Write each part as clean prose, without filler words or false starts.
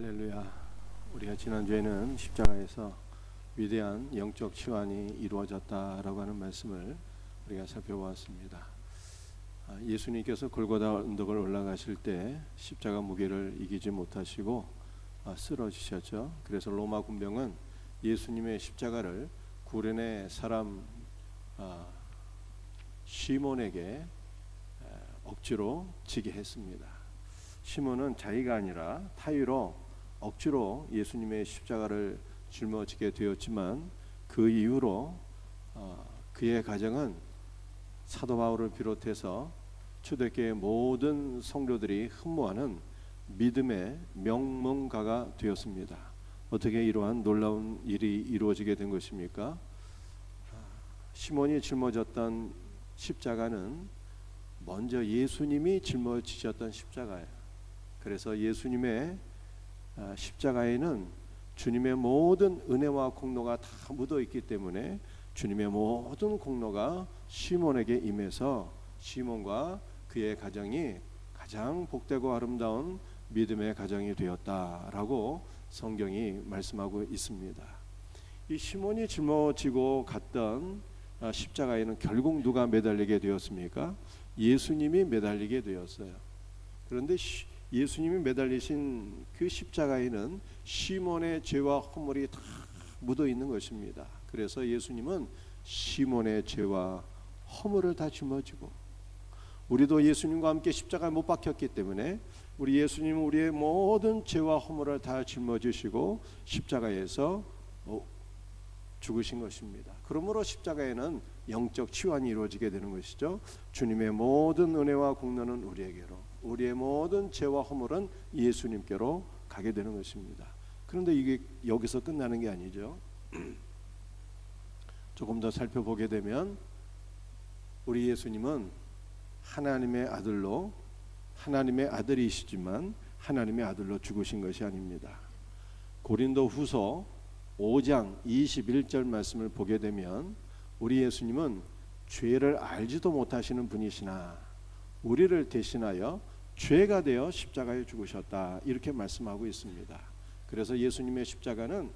할렐루야. 우리가 지난주에는 십자가에서 위대한 영적 치환이 이루어졌다라고 하는 말씀을 우리가 살펴보았습니다. 예수님께서 골고다 언덕을 올라가실 때 십자가 무게를 이기지 못하시고 쓰러지셨죠. 그래서 로마 군병은 예수님의 십자가를 구레네 사람 시몬에게 억지로 지게 했습니다. 시몬은 자기가 아니라 타의로 억지로 예수님의 십자가를 짊어지게 되었지만 그 이후로 그의 가정은 사도 바울을 비롯해서 초대교회 모든 성도들이 흠모하는 믿음의 명문가가 되었습니다. 어떻게 이러한 놀라운 일이 이루어지게 된 것입니까? 시몬이 짊어졌던 십자가는 먼저 예수님이 짊어지셨던 십자가예요. 그래서 예수님의 십자가에는 주님의 모든 은혜와 공로가 다 묻어 있기 때문에 주님의 모든 공로가 시몬에게 임해서 시몬과 그의 가정이 가장 복되고 아름다운 믿음의 가정이 되었다라고 성경이 말씀하고 있습니다. 이 시몬이 짊어지고 갔던 십자가에는 결국 누가 매달리게 되었습니까? 예수님이 매달리게 되었어요. 그런데 예수님이 매달리신 그 십자가에는 시몬의 죄와 허물이 다 묻어 있는 것입니다. 그래서 예수님은 시몬의 죄와 허물을 다 짊어지고, 우리도 예수님과 함께 십자가에 못 박혔기 때문에 우리 예수님은 우리의 모든 죄와 허물을 다 짊어지시고 십자가에서 죽으신 것입니다. 그러므로 십자가에는 영적 치환이 이루어지게 되는 것이죠. 주님의 모든 은혜와 공로는 우리에게로, 우리의 모든 죄와 허물은 예수님께로 가게 되는 것입니다. 그런데 이게 여기서 끝나는 게 아니죠. 조금 더 살펴보게 되면 우리 예수님은 하나님의 아들로, 하나님의 아들이시지만 하나님의 아들로 죽으신 것이 아닙니다. 고린도후서 5장 21절 말씀을 보게 되면 우리 예수님은 죄를 알지도 못하시는 분이시나 우리를 대신하여 죄가 되어 십자가에 죽으셨다, 이렇게 말씀하고 있습니다. 그래서 예수님의 십자가는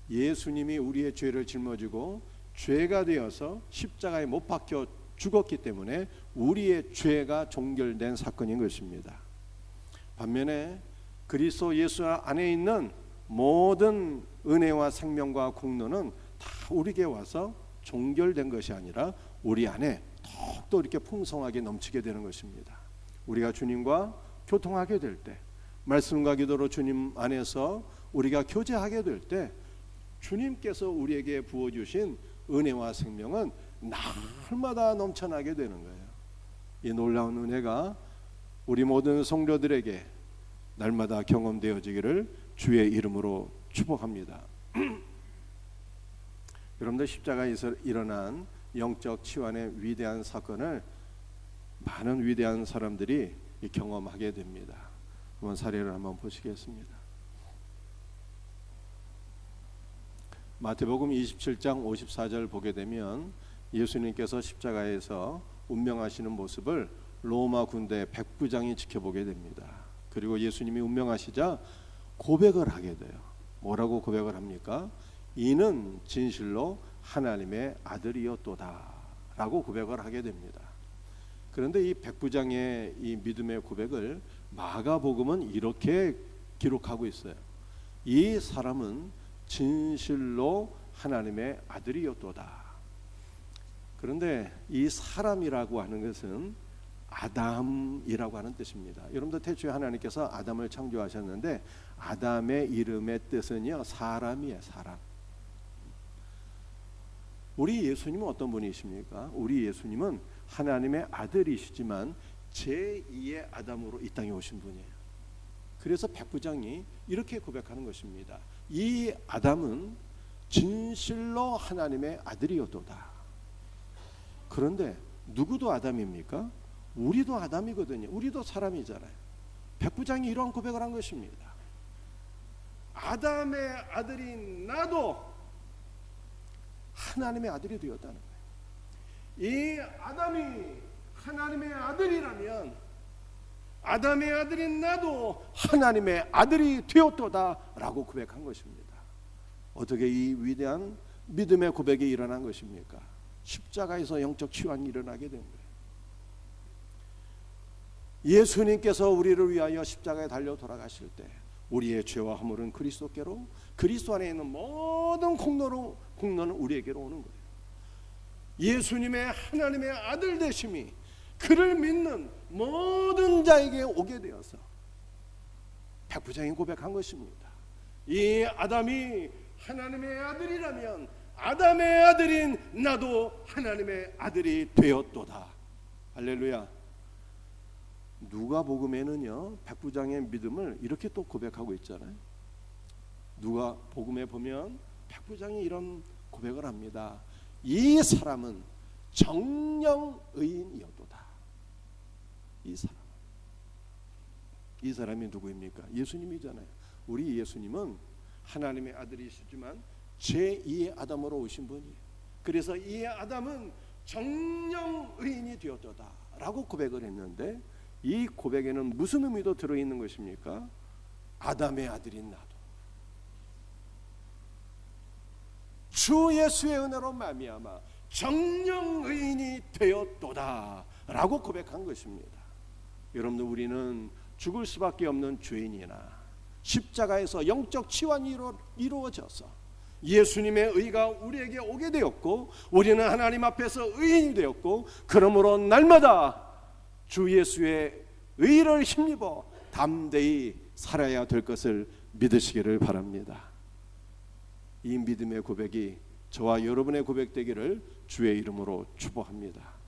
예수님이 우리의 죄를 짊어지고 죄가 되어서 십자가에 못 박혀 죽었기 때문에 우리의 죄가 종결된 사건인 것입니다. 반면에 그리스도 예수 안에 있는 모든 은혜와 생명과 공로는 다 우리에게 와서 종결된 것이 아니라 우리 안에 더욱더 이렇게 풍성하게 넘치게 되는 것입니다. 우리가 주님과 교통하게 될 때, 말씀과 기도로 주님 안에서 우리가 교제하게 될 때 주님께서 우리에게 부어주신 은혜와 생명은 날마다 넘쳐나게 되는 거예요. 이 놀라운 은혜가 우리 모든 성도들에게 날마다 경험되어지기를 주의 이름으로 축복합니다. 여러분들, 십자가에서 일어난 영적 치환의 위대한 사건을 많은 위대한 사람들이 경험하게 됩니다. 한번 사례를 한번 보시겠습니다. 마태복음 27장 54절 보게 되면 예수님께서 십자가에서 운명하시는 모습을 로마 군대 백부장이 지켜보게 됩니다. 그리고 예수님이 운명하시자 고백을 하게 돼요. 뭐라고 고백을 합니까? 이는 진실로 하나님의 아들이었도다 라고 고백을 하게 됩니다. 그런데 이 백부장의 이 믿음의 고백을 마가복음은 이렇게 기록하고 있어요. 이 사람은 진실로 하나님의 아들이었도다. 그런데 이 사람이라고 하는 것은 아담이라고 하는 뜻입니다. 여러분들, 태초에 하나님께서 아담을 창조하셨는데 아담의 이름의 뜻은요, 사람이에요. 사람. 우리 예수님은 어떤 분이십니까? 우리 예수님은 하나님의 아들이시지만 제2의 아담으로 이 땅에 오신 분이에요. 그래서 백부장이 이렇게 고백하는 것입니다. 이 아담은 진실로 하나님의 아들이었도다. 그런데 누구도 아담입니까? 우리도 아담이거든요. 우리도 사람이잖아요. 백부장이 이러한 고백을 한 것입니다. 아담의 아들인 나도 하나님의 아들이 되었다는 거예요. 이 아담이 하나님의 아들이라면 아담의 아들인 나도 하나님의 아들이 되었도다 라고 고백한 것입니다. 어떻게 이 위대한 믿음의 고백이 일어난 것입니까? 십자가에서 영적 치유가 일어나게 된 거예요. 예수님께서 우리를 위하여 십자가에 달려 돌아가실 때 우리의 죄와 허물은 그리스도께로, 그리스도 안에 있는 모든 공로는 우리에게로 오는 거예요. 예수님의 하나님의 아들 되심이 그를 믿는 모든 자에게 오게 되어서 백부장이 고백한 것입니다. 이 아담이 하나님의 아들이라면 아담의 아들인 나도 하나님의 아들이 되었도다. 할렐루야. 누가복음에는요 백부장의 믿음을 이렇게 또 고백하고 있잖아요. 누가복음에 보면 백부장이 이런 고백을 합니다. 이 사람은 정령 의인이었도다. 이 사람이 누구입니까? 예수님이잖아요. 우리 예수님은 하나님의 아들이시지만 제2의 아담으로 오신 분이에요. 그래서 이 아담은 정령 의인이 되었도다 라고 고백을 했는데, 이 고백에는 무슨 의미도 들어있는 것입니까? 아담의 아들인 나도 주 예수의 은혜로 말미암아 정령 의인이 되었도다 라고 고백한 것입니다. 여러분들, 우리는 죽을 수밖에 없는 죄인이나 십자가에서 영적 치유가 이루어져서 예수님의 의가 우리에게 오게 되었고 우리는 하나님 앞에서 의인이 되었고, 그러므로 날마다 주 예수의 의를 힘입어 담대히 살아야 될 것을 믿으시기를 바랍니다. 이 믿음의 고백이 저와 여러분의 고백되기를 주의 이름으로 축복합니다.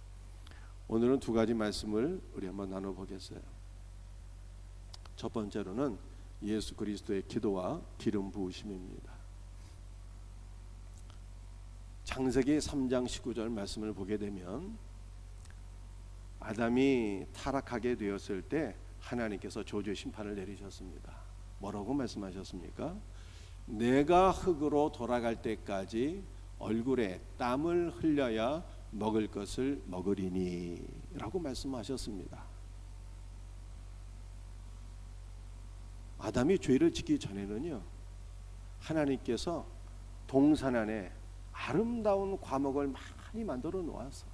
오늘은 두 가지 말씀을 우리 한번 나눠보겠어요. 첫 번째로는 예수 그리스도의 기도와 기름 부으심입니다. 창세기 3장 19절 말씀을 보게 되면 아담이 타락하게 되었을 때 하나님께서 저주의 심판을 내리셨습니다. 뭐라고 말씀하셨습니까? 내가 흙으로 돌아갈 때까지 얼굴에 땀을 흘려야 먹을 것을 먹으리니 라고 말씀하셨습니다. 아담이 죄를 짓기 전에는요 하나님께서 동산 안에 아름다운 과목을 많이 만들어 놓아서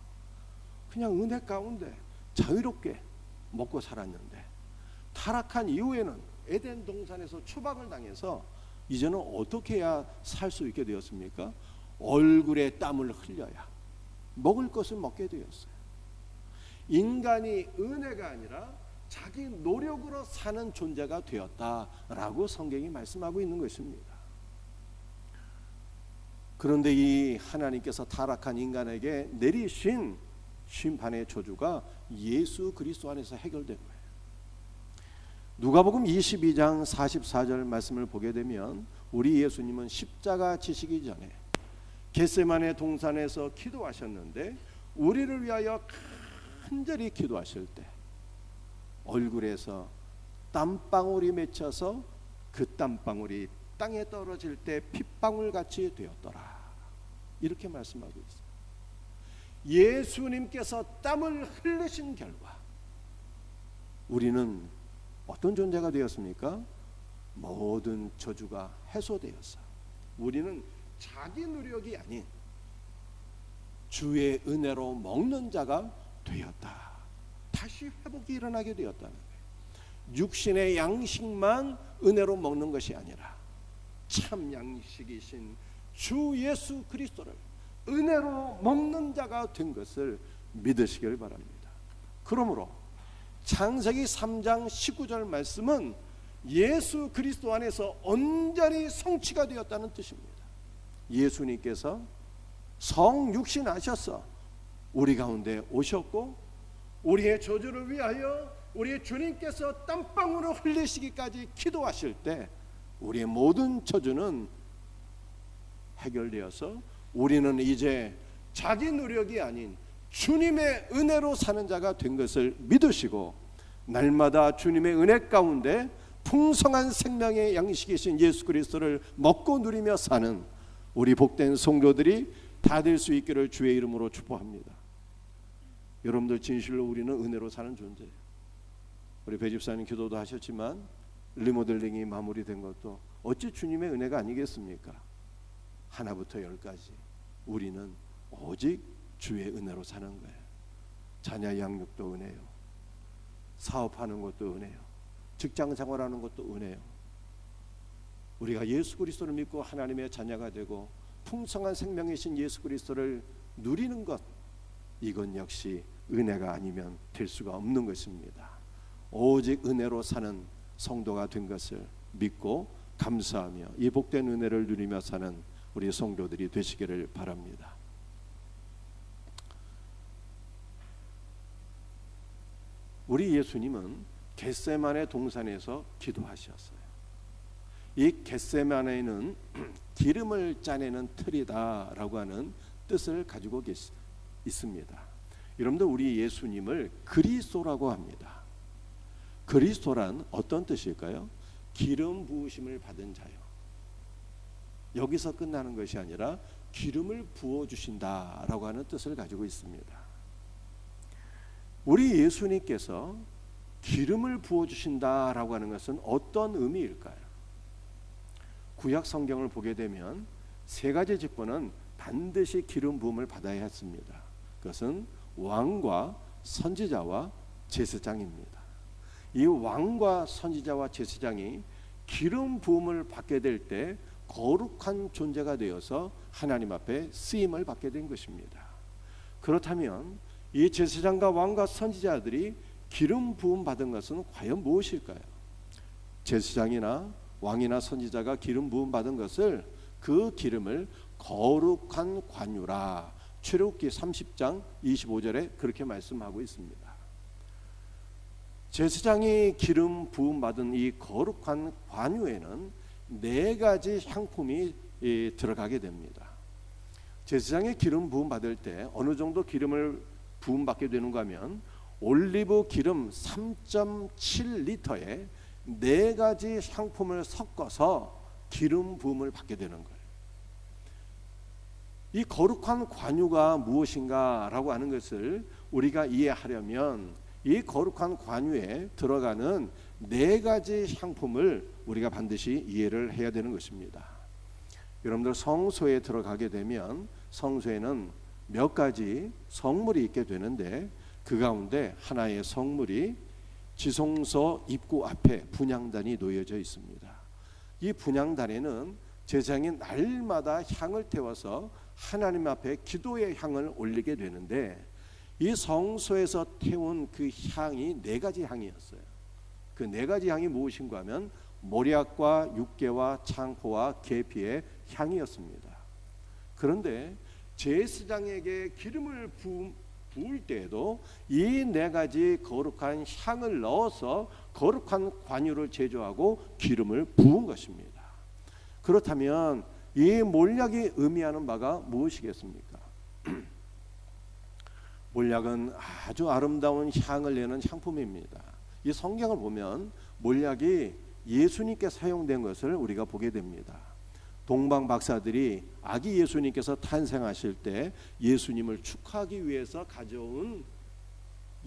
그냥 은혜 가운데 자유롭게 먹고 살았는데, 타락한 이후에는 에덴 동산에서 추방을 당해서 이제는 어떻게 해야 살 수 있게 되었습니까? 얼굴에 땀을 흘려야 먹을 것을 먹게 되었어요. 인간이 은혜가 아니라 자기 노력으로 사는 존재가 되었다라고 성경이 말씀하고 있는 것입니다. 그런데 이 하나님께서 타락한 인간에게 내리신 심판의 저주가 예수 그리스도 안에서 해결된 거예요. 누가복음 22장 44절 말씀을 보게 되면 우리 예수님은 십자가 지시기 전에 겟세마네 동산에서 기도하셨는데, 우리를 위하여 간절히 기도하실 때 얼굴에서 땀방울이 맺혀서 그 땀방울이 땅에 떨어질 때 핏방울같이 되었더라, 이렇게 말씀하고 있어요. 예수님께서 땀을 흘리신 결과 우리는 어떤 존재가 되었습니까? 모든 저주가 해소되어서 우리는 자기 노력이 아닌 주의 은혜로 먹는 자가 되었다. 다시 회복이 일어나게 되었다는 거예요. 육신의 양식만 은혜로 먹는 것이 아니라 참 양식이신 주 예수 그리스도를 은혜로 먹는 자가 된 것을 믿으시길 바랍니다. 그러므로 창세기 3장 19절 말씀은 예수 그리스도 안에서 온전히 성취가 되었다는 뜻입니다. 예수님께서 성육신하셔서 우리 가운데 오셨고, 우리의 저주를 위하여 우리의 주님께서 땀방울을 흘리시기까지 기도하실 때 우리의 모든 저주는 해결되어서 우리는 이제 자기 노력이 아닌 주님의 은혜로 사는 자가 된 것을 믿으시고, 날마다 주님의 은혜 가운데 풍성한 생명의 양식이신 예수 그리스도를 먹고 누리며 사는 우리 복된 성도들이 다 될 수 있기를 주의 이름으로 축복합니다. 여러분들, 진실로 우리는 은혜로 사는 존재예요. 우리 배 집사님 기도도 하셨지만 리모델링이 마무리된 것도 어찌 주님의 은혜가 아니겠습니까? 하나부터 열까지 우리는 오직 주의 은혜로 사는 거예요. 자녀 양육도 은혜요, 사업하는 것도 은혜요, 직장 생활하는 것도 은혜요. 우리가 예수 그리스도를 믿고 하나님의 자녀가 되고 풍성한 생명이신 예수 그리스도를 누리는 것, 이건 역시 은혜가 아니면 될 수가 없는 것입니다. 오직 은혜로 사는 성도가 된 것을 믿고 감사하며 이 복된 은혜를 누리며 사는 우리 성도들이 되시기를 바랍니다. 우리 예수님은 겟세마네 동산에서 기도하셨어요. 이 겟세마네는 기름을 짜내는 틀이다라고 하는 뜻을 가지고 있습니다. 여러분들, 우리 예수님을 그리스도라고 합니다. 그리스도란 어떤 뜻일까요? 기름 부으심을 받은 자요. 여기서 끝나는 것이 아니라 기름을 부어주신다라고 하는 뜻을 가지고 있습니다. 우리 예수님께서 기름을 부어주신다라고 하는 것은 어떤 의미일까요? 구약 성경을 보게 되면 세 가지 직분은 반드시 기름 부음을 받아야 했습니다. 그것은 왕과 선지자와 제사장입니다. 이 왕과 선지자와 제사장이 기름 부음을 받게 될 때 거룩한 존재가 되어서 하나님 앞에 쓰임을 받게 된 것입니다. 그렇다면 이 제사장과 왕과 선지자들이 기름 부음 받은 것은 과연 무엇일까요? 제사장이나 왕이나 선지자가 기름 부음 받은 것을, 그 기름을 거룩한 관유라, 출애굽기 30장 25절에 그렇게 말씀하고 있습니다. 제사장이 기름 부음 받은 이 거룩한 관유에는 네 가지 향품이 들어가게 됩니다. 제사장의 기름 부음 받을 때 어느 정도 기름을 부음 받게 되는가 하면 올리브 기름 3.7리터에 네 가지 향품을 섞어서 기름 부음을 받게 되는 거예요. 이 거룩한 관유가 무엇인가라고 하는 것을 우리가 이해하려면 이 거룩한 관유에 들어가는 네 가지 향품을 우리가 반드시 이해를 해야 되는 것입니다. 여러분들, 성소에 들어가게 되면 성소에는 몇 가지 성물이 있게 되는데 그 가운데 하나의 성물이 지성소 입구 앞에 분향단이 놓여져 있습니다. 이 분향단에는 제사장이 날마다 향을 태워서 하나님 앞에 기도의 향을 올리게 되는데, 이 성소에서 태운 그 향이 네 가지 향이었어요. 그 네 가지 향이 무엇인가 하면 모략과 육개와 창포와 계피의 향이었습니다. 그런데 제사장에게 기름을 부을 때에도 이 네 가지 거룩한 향을 넣어서 거룩한 관유를 제조하고 기름을 부은 것입니다. 그렇다면 이 몰약이 의미하는 바가 무엇이겠습니까? 몰약은 아주 아름다운 향을 내는 향품입니다. 이 성경을 보면 몰약이 예수님께 사용된 것을 우리가 보게 됩니다. 동방 박사들이 아기 예수님께서 탄생하실 때 예수님을 축하하기 위해서 가져온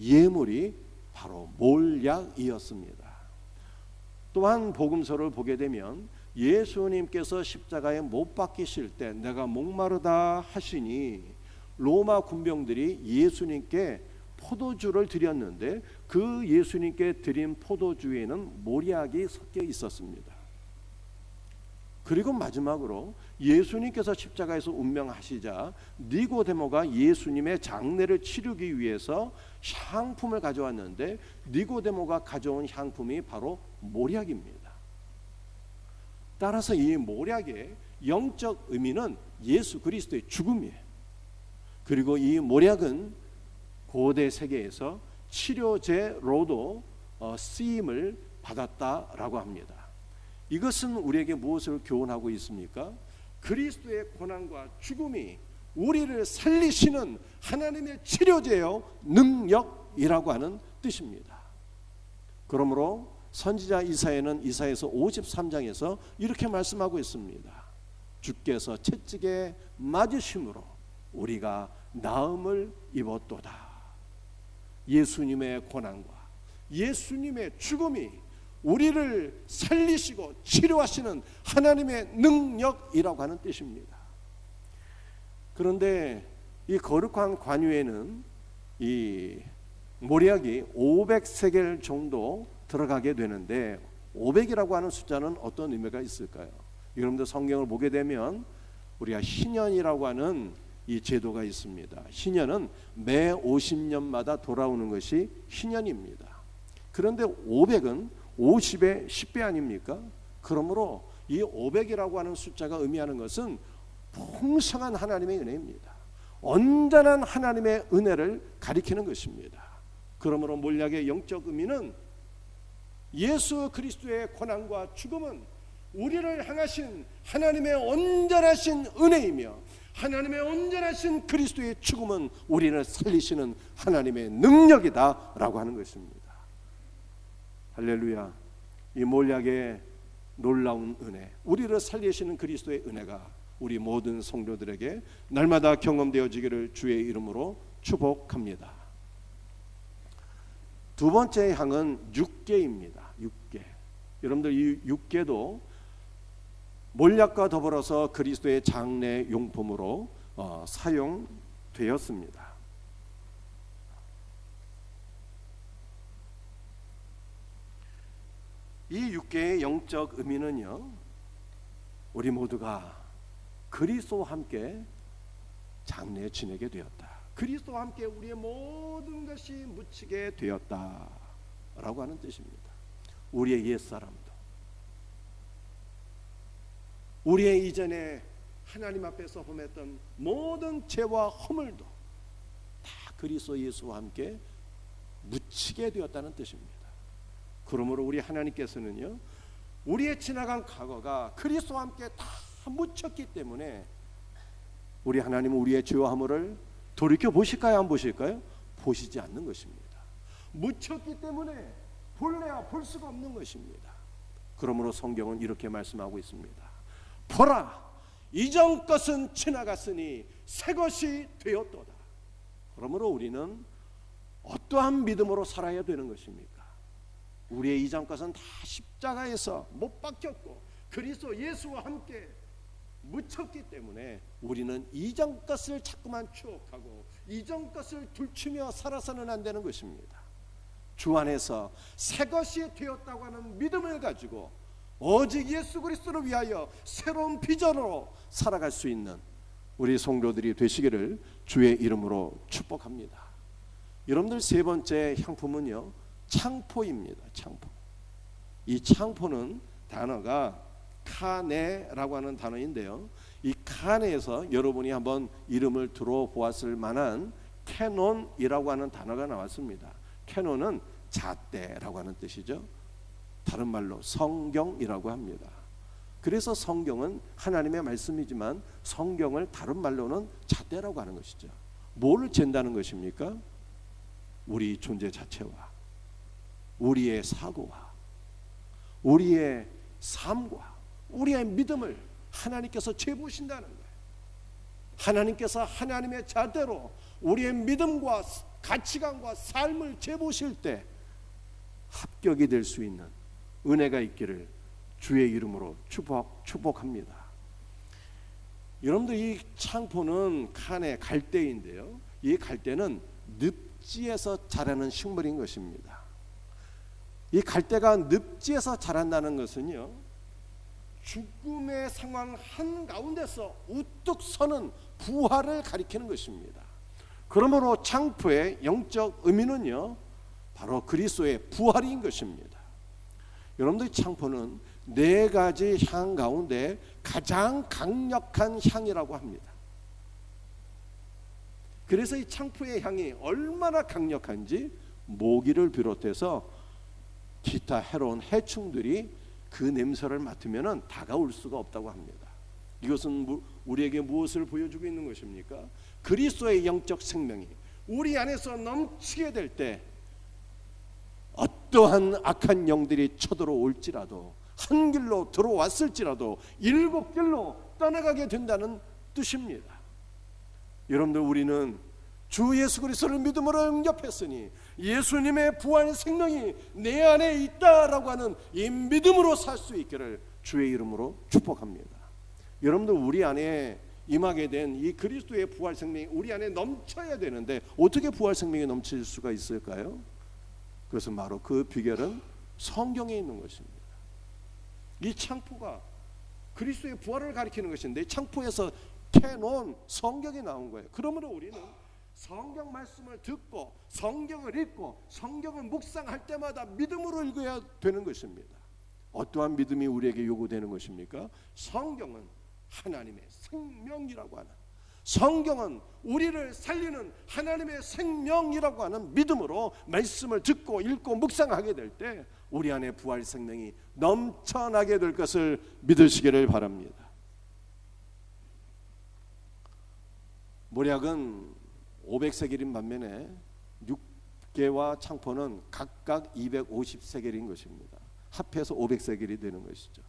예물이 바로 몰약이었습니다. 또한 복음서를 보게 되면 예수님께서 십자가에 못 박히실 때 내가 목마르다 하시니 로마 군병들이 예수님께 포도주를 드렸는데 그 예수님께 드린 포도주에는 몰약이 섞여 있었습니다. 그리고 마지막으로 예수님께서 십자가에서 운명하시자 니고데모가 예수님의 장례를 치르기 위해서 향품을 가져왔는데 니고데모가 가져온 향품이 바로 몰약입니다. 따라서 이 몰약의 영적 의미는 예수 그리스도의 죽음이에요. 그리고 이 몰약은 고대 세계에서 치료제로도 쓰임을 받았다라고 합니다. 이것은 우리에게 무엇을 교훈하고 있습니까? 그리스도의 고난과 죽음이 우리를 살리시는 하나님의 치료제요 능력이라고 하는 뜻입니다. 그러므로 선지자 이사야는 이사야서 53장에서 이렇게 말씀하고 있습니다. 주께서 채찍에 맞으심으로 우리가 나음을 입었도다. 예수님의 고난과 예수님의 죽음이 우리를 살리시고 치료하시는 하나님의 능력이라고 하는 뜻입니다. 그런데 이 거룩한 관유에는 이 모략이 500세겔 정도 들어가게 되는데 500이라고 하는 숫자는 어떤 의미가 있을까요? 여러분들 성경을 보게 되면 우리가 희년이라고 하는 이 제도가 있습니다. 희년은 매 50년마다 돌아오는 것이 희년입니다. 그런데 500은 50의 10배 아닙니까? 그러므로 이 500이라고 하는 숫자가 의미하는 것은 풍성한 하나님의 은혜입니다. 온전한 하나님의 은혜를 가리키는 것입니다. 그러므로 몰약의 영적 의미는 예수 그리스도의 고난과 죽음은 우리를 향하신 하나님의 온전하신 은혜이며 하나님의 온전하신 그리스도의 죽음은 우리를 살리시는 하나님의 능력이다 라고 하는 것입니다. 할렐루야. 이 몰약의 놀라운 은혜, 우리를 살리시는 그리스도의 은혜가 우리 모든 성도들에게 날마다 경험되어지기를 주의 이름으로 축복합니다. 두 번째 향은 육계입니다. 육계. 여러분들 이 육계도 몰약과 더불어서 그리스도의 장례 용품으로 사용되었습니다. 이 육계의 영적 의미는요, 우리 모두가 그리스도와 함께 장례 지내게 되었다. 그리스도와 함께 우리의 모든 것이 묻히게 되었다 라고 하는 뜻입니다. 우리의 옛사람도, 우리의 이전에 하나님 앞에서 범했던 모든 죄와 허물도 다 그리스도 예수와 함께 묻히게 되었다는 뜻입니다. 그러므로 우리 하나님께서는요, 우리의 지나간 과거가 그리스도와 함께 다 묻혔기 때문에 우리 하나님은 우리의 죄와 허물을 돌이켜 보실까요? 안 보실까요? 보시지 않는 것입니다. 묻혔기 때문에 볼래야 볼 수가 없는 것입니다. 그러므로 성경은 이렇게 말씀하고 있습니다. 보라, 이전 것은 지나갔으니 새 것이 되었도다. 그러므로 우리는 어떠한 믿음으로 살아야 되는 것입니까? 우리의 이전 것은 다 십자가에서 못 박혔고 그리스도 예수와 함께 묻혔기 때문에 우리는 이전 것을 자꾸만 추억하고 이전 것을 둘치며 살아서는 안 되는 것입니다. 주 안에서 새 것이 되었다고 하는 믿음을 가지고 오직 예수 그리스도를 위하여 새로운 비전으로 살아갈 수 있는 우리 성도들이 되시기를 주의 이름으로 축복합니다. 여러분들 세 번째 향품은요, 창포입니다. 창포. 이 창포는 단어가 카네라고 하는 단어인데요, 이 카네에서 여러분이 한번 이름을 들어보았을 만한 캐논이라고 하는 단어가 나왔습니다. 캐논은 잣대라고 하는 뜻이죠. 다른 말로 성경이라고 합니다. 그래서 성경은 하나님의 말씀이지만 성경을 다른 말로는 잣대라고 하는 것이죠. 뭐를 잰다는 것입니까? 우리 존재 자체와 우리의 사고와 우리의 삶과 우리의 믿음을 하나님께서 재보신다는 거예요. 하나님께서 하나님의 잣대로 우리의 믿음과 가치관과 삶을 재보실 때 합격이 될 수 있는 은혜가 있기를 주의 이름으로 축복합니다. 여러분들 이 창포는 칸의 갈대인데요, 이 갈대는 늪지에서 자라는 식물인 것입니다. 이 갈대가 늪지에서 자란다는 것은요, 죽음의 상황 한가운데서 우뚝 서는 부활을 가리키는 것입니다. 그러므로 창포의 영적 의미는요, 바로 그리스도의 부활인 것입니다. 여러분들 창포는 네 가지 향 가운데 가장 강력한 향이라고 합니다. 그래서 이 창포의 향이 얼마나 강력한지 모기를 비롯해서 기타 해로운 해충들이 그 냄새를 맡으면 다가올 수가 없다고 합니다. 이것은 우리에게 무엇을 보여주고 있는 것입니까? 그리스도의 영적 생명이 우리 안에서 넘치게 될 때 어떠한 악한 영들이 쳐들어올지라도, 한 길로 들어왔을지라도 7길로 떠나가게 된다는 뜻입니다. 여러분들, 우리는 주 예수 그리스도를 믿음으로 영접했으니 예수님의 부활 생명이 내 안에 있다라고 하는 이 믿음으로 살 수 있기를 주의 이름으로 축복합니다. 여러분들, 우리 안에 임하게 된 이 그리스도의 부활 생명이 우리 안에 넘쳐야 되는데 어떻게 부활 생명이 넘칠 수가 있을까요? 그것은 바로 그 비결은 성경에 있는 것입니다. 이 창포가 그리스도의 부활을 가리키는 것인데 창포에서 캐놓은 성경이 나온 거예요. 그러므로 우리는 성경 말씀을 듣고 성경을 읽고 성경을 묵상할 때마다 믿음으로 읽어야 되는 것입니다. 어떠한 믿음이 우리에게 요구되는 것입니까? 성경은 하나님의 생명이라고 하는, 성경은 우리를 살리는 하나님의 생명이라고 하는 믿음으로 말씀을 듣고 읽고 묵상하게 될 때 우리 안에 부활 생명이 넘쳐나게 될 것을 믿으시기를 바랍니다. 모략은 500세겔인 반면에 6개와 창포는 각각 250세겔인 것입니다. 합해서 500세겔이 되는 것이죠.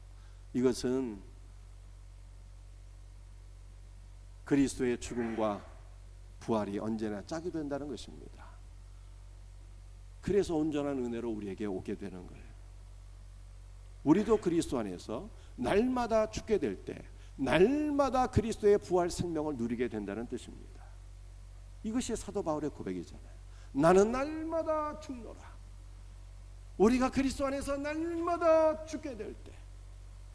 이것은 그리스도의 죽음과 부활이 언제나 짝이 된다는 것입니다. 그래서 온전한 은혜로 우리에게 오게 되는 거예요. 우리도 그리스도 안에서 날마다 죽게 될 때 날마다 그리스도의 부활 생명을 누리게 된다는 뜻입니다. 이것이 사도 바울의 고백이잖아요. 나는 날마다 죽노라. 우리가 그리스도 안에서 날마다 죽게 될 때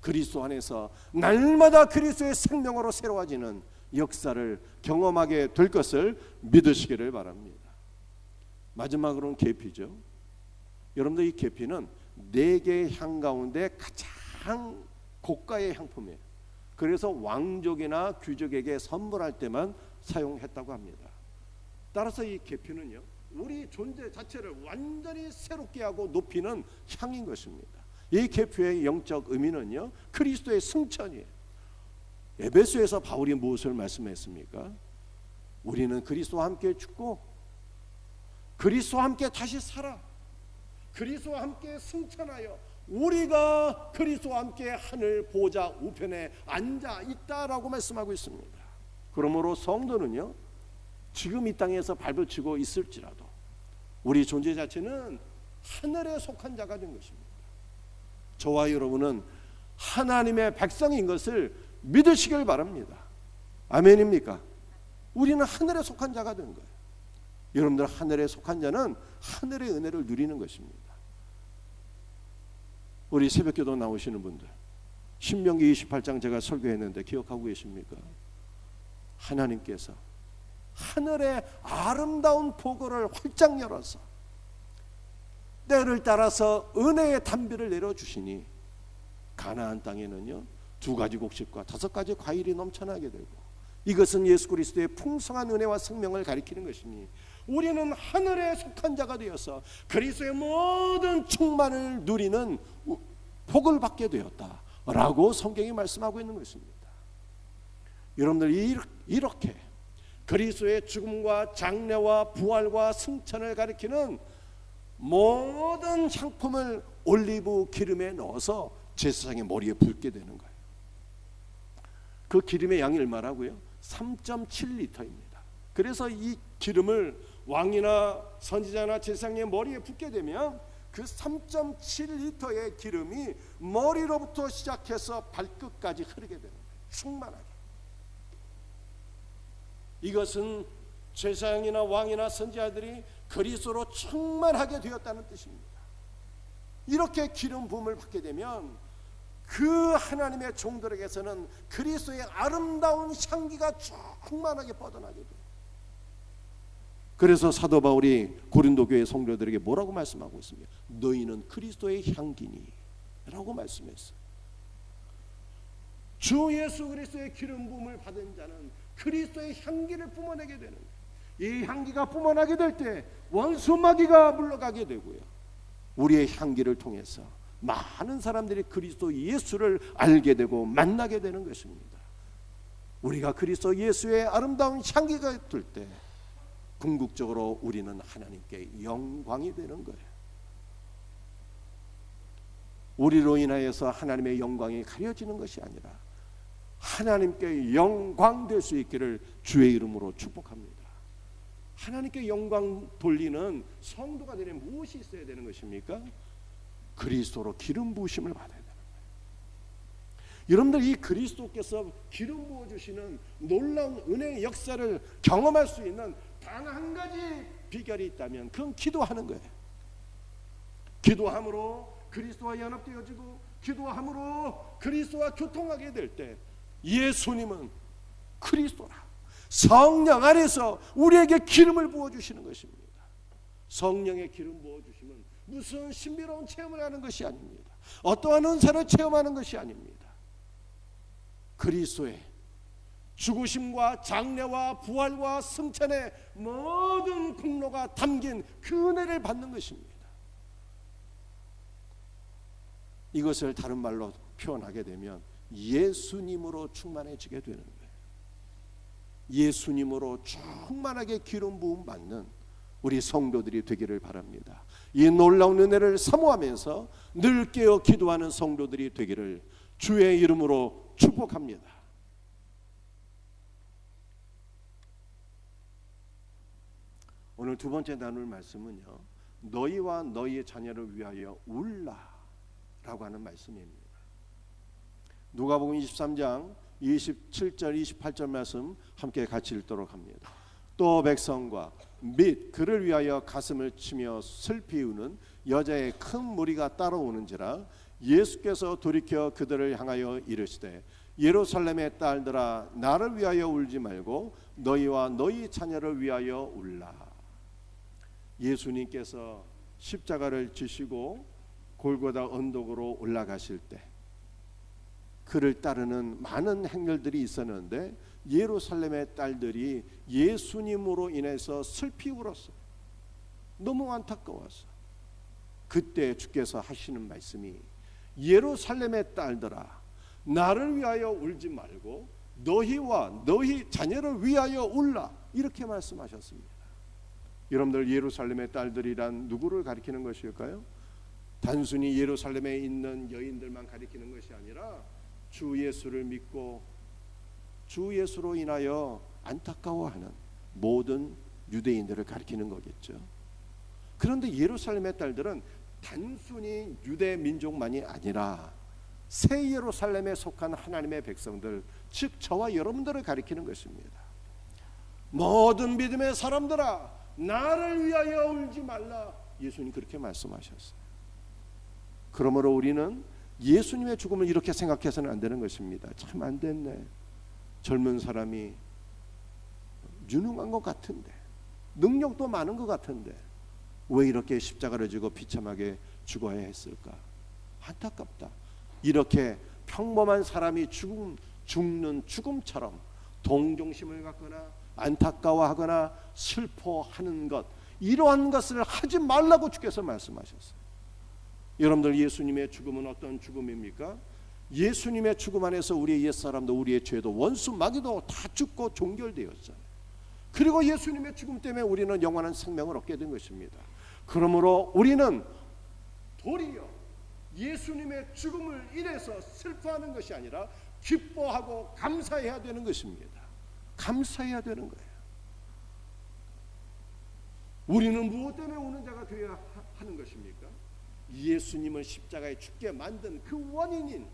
그리스도 안에서 날마다 그리스도의 생명으로 새로워지는 역사를 경험하게 될 것을 믿으시기를 바랍니다. 마지막으로는 계피죠. 여러분들, 이 계피는 4개의 향 가운데 가장 고가의 향품이에요. 그래서 왕족이나 귀족에게 선물할 때만 사용했다고 합니다. 따라서 이 계피는요, 우리 존재 자체를 완전히 새롭게 하고 높이는 향인 것입니다. 이 계피의 영적 의미는요, 그리스도의 승천이에요. 에베소에서 바울이 무엇을 말씀했습니까? 우리는 그리스도와 함께 죽고 그리스도와 함께 다시 살아 그리스도와 함께 승천하여 우리가 그리스도와 함께 하늘 보좌 우편에 앉아 있다라고 말씀하고 있습니다. 그러므로 성도는요, 지금 이 땅에서 밟을 치고 있을지라도 우리 존재 자체는 하늘에 속한 자가 된 것입니다. 저와 여러분은 하나님의 백성인 것을 믿으시길 바랍니다. 아멘입니까? 우리는 하늘에 속한 자가 된 거예요. 여러분들, 하늘에 속한 자는 하늘의 은혜를 누리는 것입니다. 우리 새벽기도 나오시는 분들, 신명기 28장 제가 설교했는데 기억하고 계십니까? 하나님께서 하늘의 아름다운 보고를 활짝 열어서 때를 따라서 은혜의 단비를 내려주시니 가나안 땅에는요 2가지 곡식과 5가지 과일이 넘쳐나게 되고, 이것은 예수 그리스도의 풍성한 은혜와 생명을 가리키는 것이니 우리는 하늘에 속한 자가 되어서 그리스도의 모든 충만을 누리는 복을 받게 되었다라고 성경이 말씀하고 있는 것입니다. 여러분들, 이렇게 그리스도의 죽음과 장례와 부활과 승천을 가리키는 모든 향품을 올리브 기름에 넣어서 제사장의 머리에 붓게 되는 거예요. 그 기름의 양이 얼마라고요? 3.7리터입니다. 그래서 이 기름을 왕이나 선지자나 제사장의 머리에 붓게 되면 그 3.7리터의 기름이 머리로부터 시작해서 발끝까지 흐르게 되는 거예요. 충만하게. 이것은 제사장이나 왕이나 선지자들이 그리스도로 충만하게 되었다는 뜻입니다. 이렇게 기름 부음을 받게 되면 그 하나님의 종들에게서는 그리스도의 아름다운 향기가 충만하게 뻗어나게 돼요. 그래서 사도 바울이 고린도 교회 성도들에게 뭐라고 말씀하고 있습니까? 너희는 그리스도의 향기니 라고 말씀했어요. 주 예수 그리스도의 기름 부음을 받은 자는 그리스도의 향기를 뿜어내게 되는 거예요. 이 향기가 뿜어나게 될 때 원수 마귀가 물러가게 되고요, 우리의 향기를 통해서 많은 사람들이 그리스도 예수를 알게 되고 만나게 되는 것입니다. 우리가 그리스도 예수의 아름다운 향기가 될 때 궁극적으로 우리는 하나님께 영광이 되는 거예요. 우리로 인하여서 하나님의 영광이 가려지는 것이 아니라 하나님께 영광 될 수 있기를 주의 이름으로 축복합니다. 하나님께 영광 돌리는 성도가 되려면 무엇이 있어야 되는 것입니까? 그리스도로 기름 부으심을 받아야 되는 거예요. 여러분들, 이 그리스도께서 기름 부어주시는 놀라운 은혜의 역사를 경험할 수 있는 단 한 가지 비결이 있다면 그건 기도하는 거예요. 기도함으로 그리스도와 연합되어지고, 기도함으로 그리스도와 교통하게 될 때 예수님은 그리스도라, 성령 안에서 우리에게 기름을 부어주시는 것입니다. 성령의 기름 부어주시면 무슨 신비로운 체험을 하는 것이 아닙니다. 어떠한 은사를 체험하는 것이 아닙니다. 그리스도의 죽으심과 장례와 부활과 승천의 모든 공로가 담긴 그 은혜를 받는 것입니다. 이것을 다른 말로 표현하게 되면 예수님으로 충만해지게 되는 거예요. 예수님으로 충만하게 기름 부음 받는 우리 성도들이 되기를 바랍니다. 이 놀라운 은혜를 사모하면서 늘 깨어 기도하는 성도들이 되기를 주의 이름으로 축복합니다. 오늘 두 번째 나눌 말씀은요, 너희와 너희의 자녀를 위하여 울라 라고 하는 말씀입니다. 누가복음 23장 27절 28절 말씀 함께 같이 읽도록 합니다. 또 백성과 및 그를 위하여 가슴을 치며 슬피 우는 여자의 큰 무리가 따라오는지라 예수께서 돌이켜 그들을 향하여 이르시되 예루살렘의 딸들아 나를 위하여 울지 말고 너희와 너희 자녀를 위하여 울라. 예수님께서 십자가를 지시고 골고다 언덕으로 올라가실 때 그를 따르는 많은 행렬들이 있었는데 예루살렘의 딸들이 예수님으로 인해서 슬피 울었어요. 너무 안타까워서. 그때 주께서 하시는 말씀이 예루살렘의 딸들아 나를 위하여 울지 말고 너희와 너희 자녀를 위하여 울라, 이렇게 말씀하셨습니다. 여러분들, 예루살렘의 딸들이란 누구를 가리키는 것일까요? 단순히 예루살렘에 있는 여인들만 가리키는 것이 아니라 주 예수를 믿고 주 예수로 인하여 안타까워하는 모든 유대인들을 가리키는 거겠죠. 그런데 예루살렘의 딸들은 단순히 유대 민족만이 아니라 새 예루살렘에 속한 하나님의 백성들, 즉 저와 여러분들을 가리키는 것입니다. 모든 믿음의 사람들아 나를 위하여 울지 말라, 예수님 그렇게 말씀하셨어요. 그러므로 우리는 예수님의 죽음을 이렇게 생각해서는 안 되는 것입니다. 참 안 됐네, 젊은 사람이 유능한 것 같은데 능력도 많은 것 같은데 왜 이렇게 십자가를 지고 비참하게 죽어야 했을까, 안타깝다. 이렇게 평범한 사람이 죽는 죽음처럼 동정심을 갖거나 안타까워하거나 슬퍼하는 것, 이러한 것을 하지 말라고 주께서 말씀하셨어요. 여러분들, 예수님의 죽음은 어떤 죽음입니까? 예수님의 죽음 안에서 우리의 옛사람도 우리의 죄도 원수 마귀도 다 죽고 종결되었어요. 그리고 예수님의 죽음 때문에 우리는 영원한 생명을 얻게 된 것입니다. 그러므로 우리는 도리어 예수님의 죽음을 인해서 슬퍼하는 것이 아니라 기뻐하고 감사해야 되는 것입니다. 감사해야 되는 거예요. 우리는 무엇 때문에 우는 자가 되어야 하는 것입니까? 예수님을 십자가에 죽게 만든 그 원인인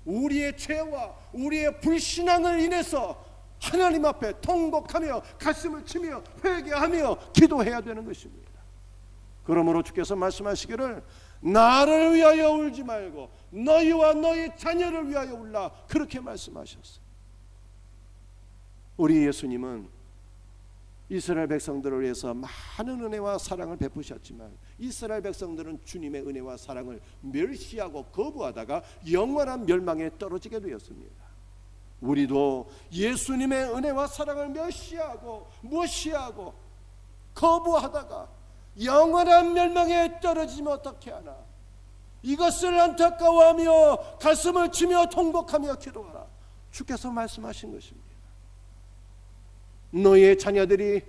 우리의 죄와 우리의 불신앙을 인해서 하나님 앞에 통곡하며 가슴을 치며 회개하며 기도해야 되는 것입니다. 그러므로 주께서 말씀하시기를 나를 위하여 울지 말고 너희와 너희 자녀를 위하여 울라, 그렇게 말씀하셨어요. 우리 예수님은 이스라엘 백성들을 위해서 많은 은혜와 사랑을 베푸셨지만 이스라엘 백성들은 주님의 은혜와 사랑을 멸시하고 거부하다가 영원한 멸망에 떨어지게 되었습니다. 우리도 예수님의 은혜와 사랑을 멸시하고 무시하고 거부하다가 영원한 멸망에 떨어지면 어떻게 하나, 이것을 안타까워하며 가슴을 치며 통곡하며 기도하라, 주께서 말씀하신 것입니다. 너희의 자녀들이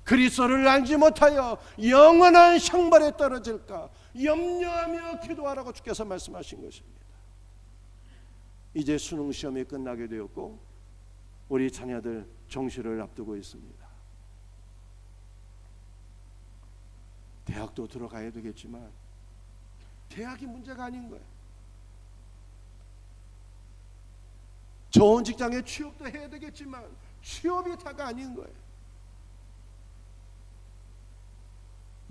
그리스도를 알지 못하여 영원한 형벌에 떨어질까 염려하며 기도하라고 주께서 말씀하신 것입니다. 이제 수능 시험이 끝나게 되었고 우리 자녀들 정시를 앞두고 있습니다. 대학도 들어가야 되겠지만 대학이 문제가 아닌 거예요. 좋은 직장에 취업도 해야 되겠지만 취업이 다가 아닌 거예요.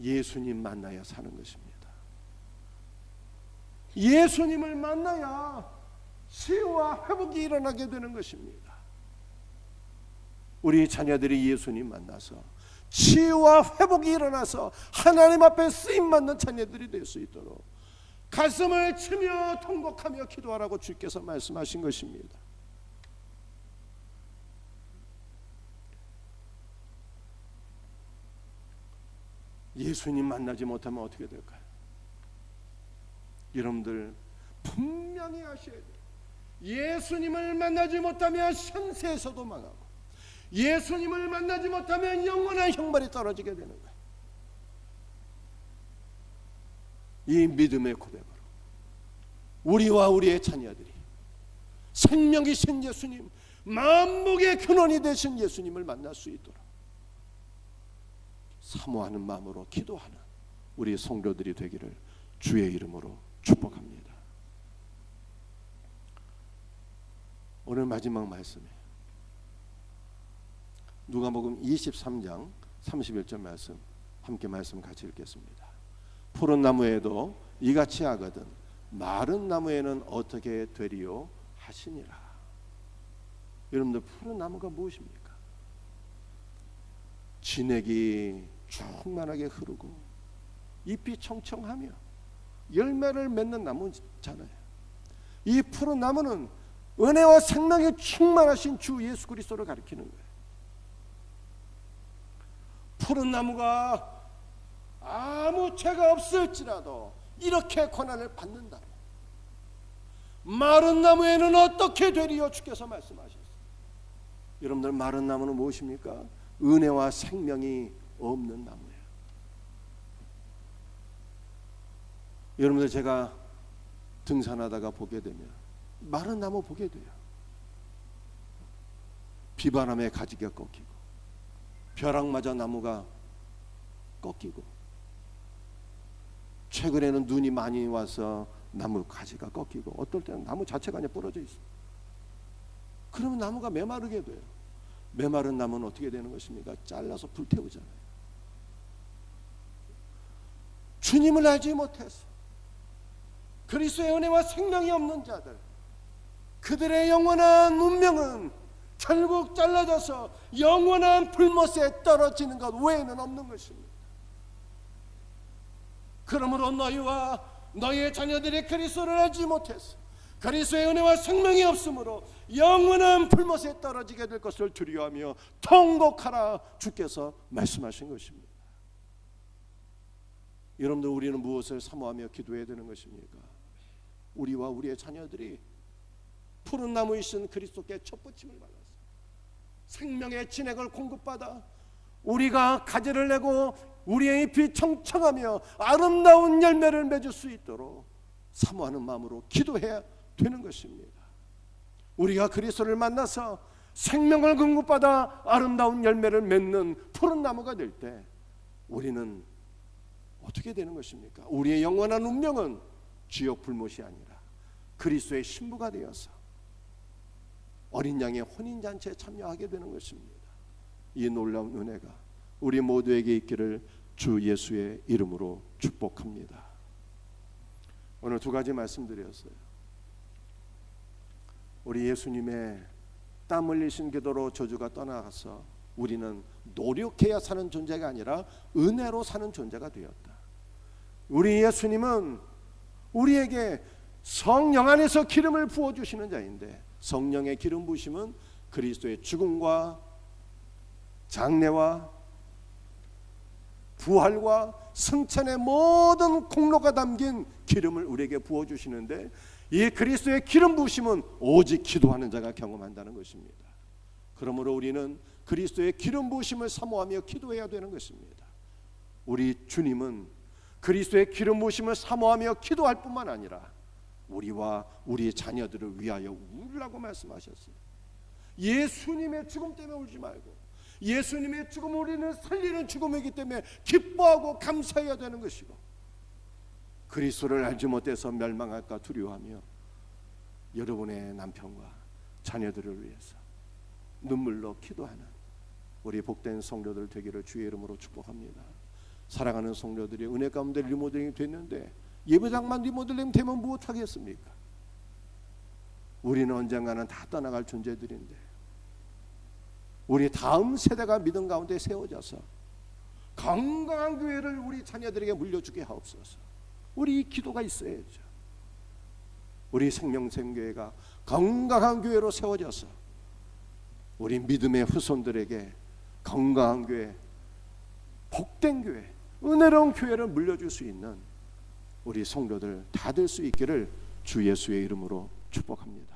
예수님 만나야 사는 것입니다. 예수님을 만나야 치유와 회복이 일어나게 되는 것입니다. 우리 자녀들이 예수님 만나서 치유와 회복이 일어나서 하나님 앞에 쓰임받는 자녀들이 될 수 있도록 가슴을 치며 통곡하며 기도하라고 주께서 말씀하신 것입니다. 예수님 만나지 못하면 어떻게 될까요? 여러분들 분명히 아셔야 돼요. 예수님을 만나지 못하면 현세에서도 망하고 예수님을 만나지 못하면 영원한 형벌이 떨어지게 되는 거예요. 이 믿음의 고백으로 우리와 우리의 자녀들이 생명이신 예수님, 만복의 근원이 되신 예수님을 만날 수 있도록 사모하는 마음으로 기도하는 우리 성도들이 되기를 주의 이름으로 축복합니다. 오늘 마지막 말씀이에요. 누가복음 23장 31절 말씀 함께 말씀 같이 읽겠습니다. 푸른 나무에도 이같이 하거든 마른 나무에는 어떻게 되리요 하시니라. 여러분들 푸른 나무가 무엇입니까? 진액이 충만하게 흐르고 잎이 청청하며 열매를 맺는 나무잖아요. 이 푸른 나무는 은혜와 생명이 충만하신 주 예수 그리스도를 가리키는 거예요. 푸른 나무가 아무 죄가 없을지라도 이렇게 고난을 받는다. 마른 나무에는 어떻게 되리요? 주께서 말씀하셨어요. 여러분들 마른 나무는 무엇입니까? 은혜와 생명이 없는 나무예요. 여러분들 제가 등산하다가 보게 되면 마른 나무 보게 돼요. 비바람에 가지가 꺾이고 벼락 맞아 나무가 꺾이고 최근에는 눈이 많이 와서 나무 가지가 꺾이고 어떨 때는 나무 자체가 그냥 부러져 있어요. 그러면 나무가 메마르게 돼요. 메마른 나무는 어떻게 되는 것입니까? 잘라서 불태우잖아요. 주님을 알지 못해서 그리스도의 은혜와 생명이 없는 자들, 그들의 영원한 운명은 결국 잘라져서 영원한 불못에 떨어지는 것 외에는 없는 것입니다. 그러므로 너희와 너희의 자녀들이 그리스도를 알지 못해서 그리스도의 은혜와 생명이 없으므로 영원한 불못에 떨어지게 될 것을 두려워하며 통곡하라 주께서 말씀하신 것입니다. 여러분들 우리는 무엇을 사모하며 기도해야 되는 것입니까? 우리와 우리의 자녀들이 푸른 나무이신 그리스도께 첫 붙임을 받아서 생명의 진액을 공급받아 우리가 가지를 내고 우리의 잎이 청청하며 아름다운 열매를 맺을 수 있도록 사모하는 마음으로 기도해야 되는 것입니다. 우리가 그리스도를 만나서 생명을 공급받아 아름다운 열매를 맺는 푸른 나무가 될 때 우리는 어떻게 되는 것입니까? 우리의 영원한 운명은 지옥 불못이 아니라 그리스도의 신부가 되어서 어린 양의 혼인잔치에 참여하게 되는 것입니다. 이 놀라운 은혜가 우리 모두에게 있기를 주 예수의 이름으로 축복합니다. 오늘 두 가지 말씀드렸어요. 우리 예수님의 땀 흘리신 기도로 저주가 떠나가서 우리는 노력해야 사는 존재가 아니라 은혜로 사는 존재가 되었다. 우리 예수님은 우리에게 성령 안에서 기름을 부어주시는 자인데 성령의 기름 부으심은 그리스도의 죽음과 장례와 부활과 승천의 모든 공로가 담긴 기름을 우리에게 부어주시는데 이 그리스도의 기름 부으심은 오직 기도하는 자가 경험한다는 것입니다. 그러므로 우리는 그리스도의 기름 부으심을 사모하며 기도해야 되는 것입니다. 우리 주님은 그리스도의 기름 부으심을 사모하며 기도할 뿐만 아니라 우리와 우리의 자녀들을 위하여 울라고 말씀하셨어요. 예수님의 죽음 때문에 울지 말고 예수님의 죽음은 우리는 살리는 죽음이기 때문에 기뻐하고 감사해야 되는 것이고, 그리스도를 알지 못해서 멸망할까 두려워하며 여러분의 남편과 자녀들을 위해서 눈물로 기도하는 우리 복된 성도들 되기를 주의 이름으로 축복합니다. 사랑하는 성도들이 은혜 가운데 리모델링이 됐는데 예배당만 리모델링 되면 무엇하겠습니까? 우리는 언젠가는 다 떠나갈 존재들인데 우리 다음 세대가 믿음 가운데 세워져서 건강한 교회를 우리 자녀들에게 물려주게 하옵소서. 우리 이 기도가 있어야죠. 우리 생명생교회가 건강한 교회로 세워져서 우리 믿음의 후손들에게 건강한 교회, 복된 교회, 은혜로운 교회를 물려줄 수 있는 우리 성도들 다 될 수 있기를 주 예수의 이름으로 축복합니다.